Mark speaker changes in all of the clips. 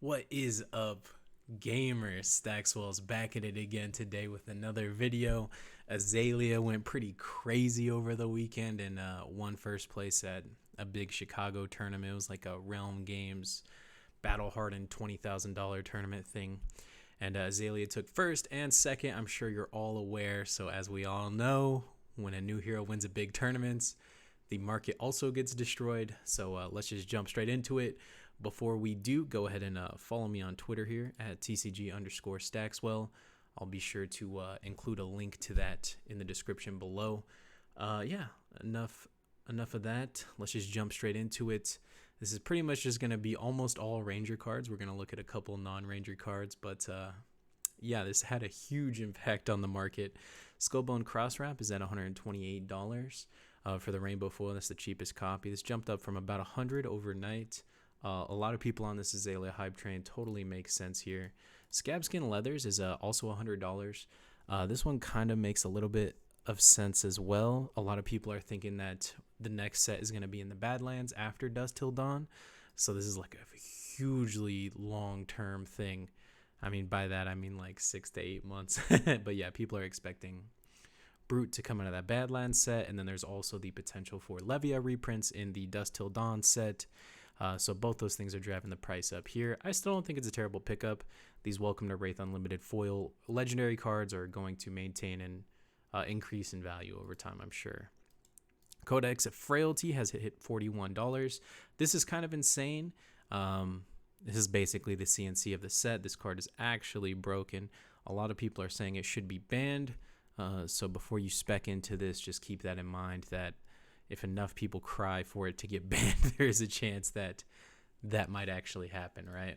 Speaker 1: What is up, gamers? Staxwell's back at it again today with another video. Azalea went pretty crazy over the weekend and won first place at a big Chicago tournament. It was like a Realm Games Battle Hardened $20,000 tournament thing. And Azalea took first and second. I'm sure you're all aware. So as we all know, when a new hero wins a big tournament, the market also gets destroyed. So let's just jump straight into it. Before we do, go ahead and follow me on Twitter here at TCG_Staxwell. I'll be sure to include a link to that in the description below. Yeah, enough of that. Let's just jump straight into it. This is pretty much just going to be almost all Ranger cards. We're going to look at a couple non-Ranger cards, but yeah, this had a huge impact on the market. Skullbone Cross Wrap is at $128 for the Rainbow Foil. That's the cheapest copy. This jumped up from about $100 overnight. A lot of people on this Azalea hype train. Totally makes sense here. Scab Skin Leathers is also $100. This one kind of makes a little bit of sense as well. A lot of people are thinking that the next set is going to be in the Badlands after Dusk Till Dawn. So this is like a hugely long-term thing. I mean, by that, I mean like 6 to 8 months. But yeah, people are expecting Brute to come out of that Badlands set. And then there's also the potential for Levia reprints in the Dusk Till Dawn set. So both those things are driving the price up here. I still don't think it's a terrible pickup. These Welcome to Wraith Unlimited foil legendary cards are going to maintain and increase in value over time, I'm sure. Codex of Frailty has hit $41. This is kind of insane. This is basically the CNC of the set. This card is actually broken. A lot of people are saying it should be banned. So before you spec into this, just keep that in mind that if enough people cry for it to get banned, there's a chance that that might actually happen, right?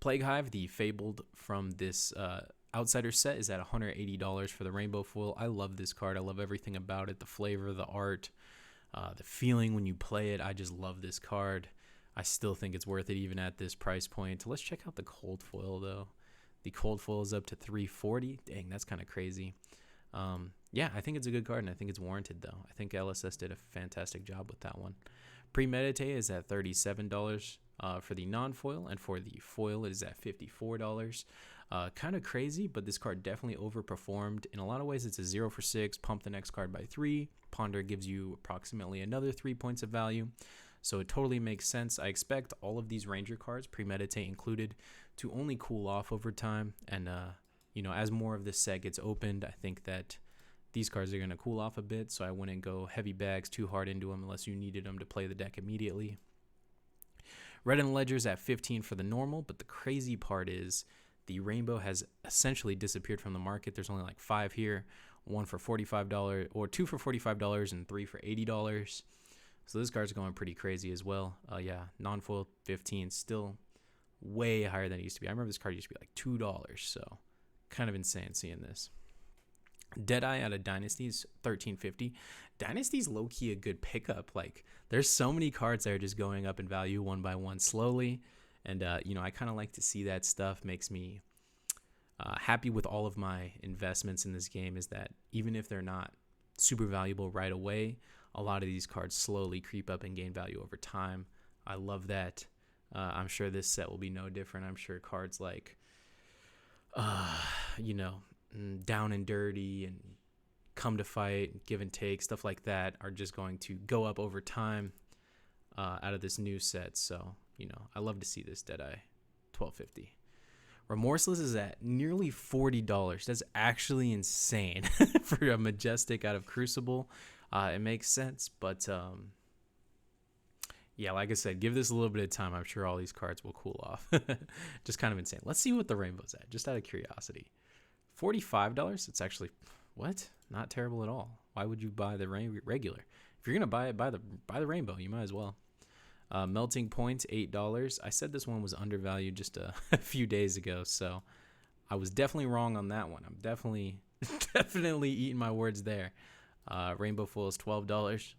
Speaker 1: Plague Hive, the Fabled from this Outsider set, is at $180 for the Rainbow Foil. I love this card. I love everything about it. The flavor, the art, the feeling when you play it. I just love this card. I still think it's worth it even at this price point. Let's check out the Cold Foil, though. The Cold Foil is up to $340. Dang, that's kind of crazy. Yeah, I think it's a good card, and I think it's warranted, though. I think LSS did a fantastic job with that one. Premeditate is at $37 for the non-foil, and for the foil, it is at $54. Kind of crazy, but this card definitely overperformed. In a lot of ways, it's a 0 for 6, pump the next card by 3. Ponder gives you approximately another 3 points of value, so it totally makes sense. I expect all of these Ranger cards, Premeditate included, to only cool off over time, and you know, as more of this set gets opened, I think that these cards are going to cool off a bit, so I wouldn't go heavy bags too hard into them unless you needed them to play the deck immediately. Red and Ledger's at $15 for the normal, but the crazy part is the Rainbow has essentially disappeared from the market. There's only like 5 here, 1 for $45, or 2 for $45 and 3 for $80. So this card's going pretty crazy as well. Yeah, non-foil 15, still way higher than it used to be. I remember this card used to be like $2, so kind of insane seeing this. Deadeye out of Dynasty's $13.50. Dynasty's low-key a good pickup. Like, there's so many cards that are just going up in value one by one slowly, and you know, I kind of like to see that stuff. Makes me happy with all of my investments in this game, is that even if they're not super valuable right away, a lot of these cards slowly creep up and gain value over time. I love that. I'm sure this set will be no different. I'm sure cards like you know, Down and Dirty and Come to Fight, Give and Take, stuff like that are just going to go up over time out of this new set. So, you know, I love to see this Deadeye $12.50. Remorseless is at nearly $40. That's actually insane for a Majestic out of Crucible. It makes sense, but yeah, like I said, give this a little bit of time. I'm sure all these cards will cool off. Just kind of insane. Let's see what the Rainbow's at, just out of curiosity. $45? It's actually, what? Not terrible at all. Why would you buy the regular? If you're going to buy it, buy the Rainbow. You might as well. Melting Point, $8. I said this one was undervalued just a few days ago, so I was definitely wrong on that one. I'm definitely eating my words there. Rainbow Foil is $12.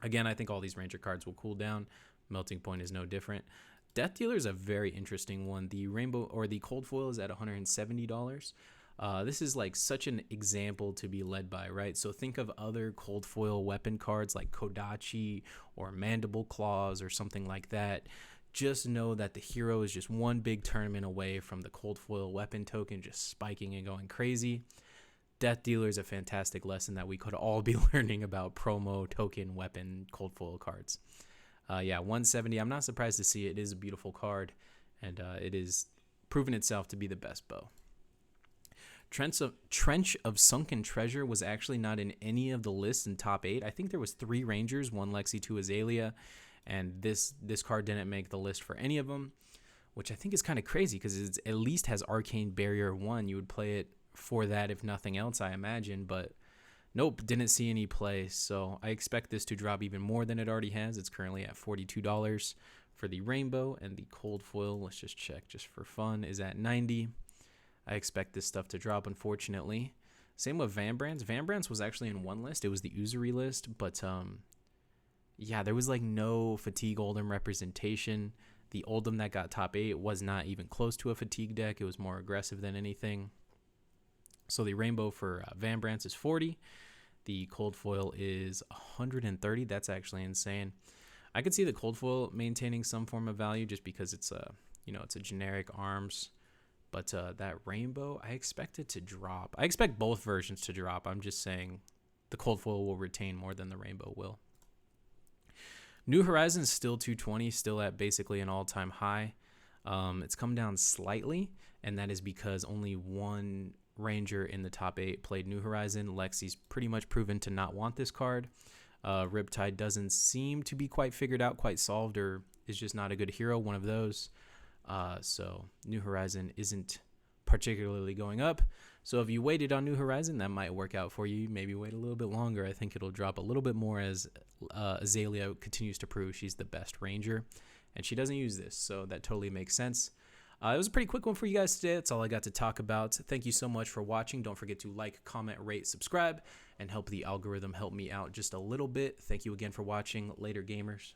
Speaker 1: Again, I think all these Ranger cards will cool down. Melting Point is no different. Death Dealer is a very interesting one. The Rainbow or the Cold Foil is at $170. This is like such an example to be led by, right? So think of other Cold Foil weapon cards like Kodachi or Mandible Claws or something like that. just know that the hero is just one big tournament away from the cold foil weapon token just spiking and going crazy. Death Dealer is a fantastic lesson that we could all be learning about promo token weapon cold foil cards. Yeah, 170. I'm not surprised to see it. It is a beautiful card, and it is proven itself to be the best bow. Trench of Sunken Treasure was actually not in any of the lists in top 8. I think there was 3 Rangers, 1 Lexi, 2 Azalea, and this card didn't make the list for any of them, which I think is kind of crazy because it at least has Arcane Barrier 1. You would play it for that if nothing else, I imagine, but nope, didn't see any play. So I expect this to drop even more than it already has. It's currently at $42 for the rainbow, and the cold foil, let's just check just for fun, is at $90. I expect this stuff to drop, unfortunately. Same with Van Brands. Van Brands was actually in one list. It was the Usury list, but yeah, there was like no Fatigue Oldhim representation. The Oldhim that got top 8 was not even close to a Fatigue deck. It was more aggressive than anything. So the rainbow for Van Brands is 40. The cold foil is 130. That's actually insane. I could see the cold foil maintaining some form of value just because it's a, it's a generic arms. But that rainbow, I expect it to drop. I expect both versions to drop. I'm just saying the cold foil will retain more than the rainbow will. New Horizons still 220, still at basically an all-time high. It's come down slightly, and that is because only one Ranger in the top 8 played New Horizon. Lexi's pretty much proven to not want this card. Riptide doesn't seem to be quite figured out, quite solved, or is just not a good hero, one of those. So New Horizon isn't particularly going up. So if you waited on New Horizon, that might work out for you. Maybe wait a little bit longer. I think it'll drop a little bit more as Azalea continues to prove she's the best Ranger. And she doesn't use this, so that totally makes sense. It was a pretty quick one for you guys today. That's all I got to talk about. Thank you so much for watching. Don't forget to like, comment, rate, subscribe, and help the algorithm help me out just a little bit. Thank you again for watching. Later, gamers.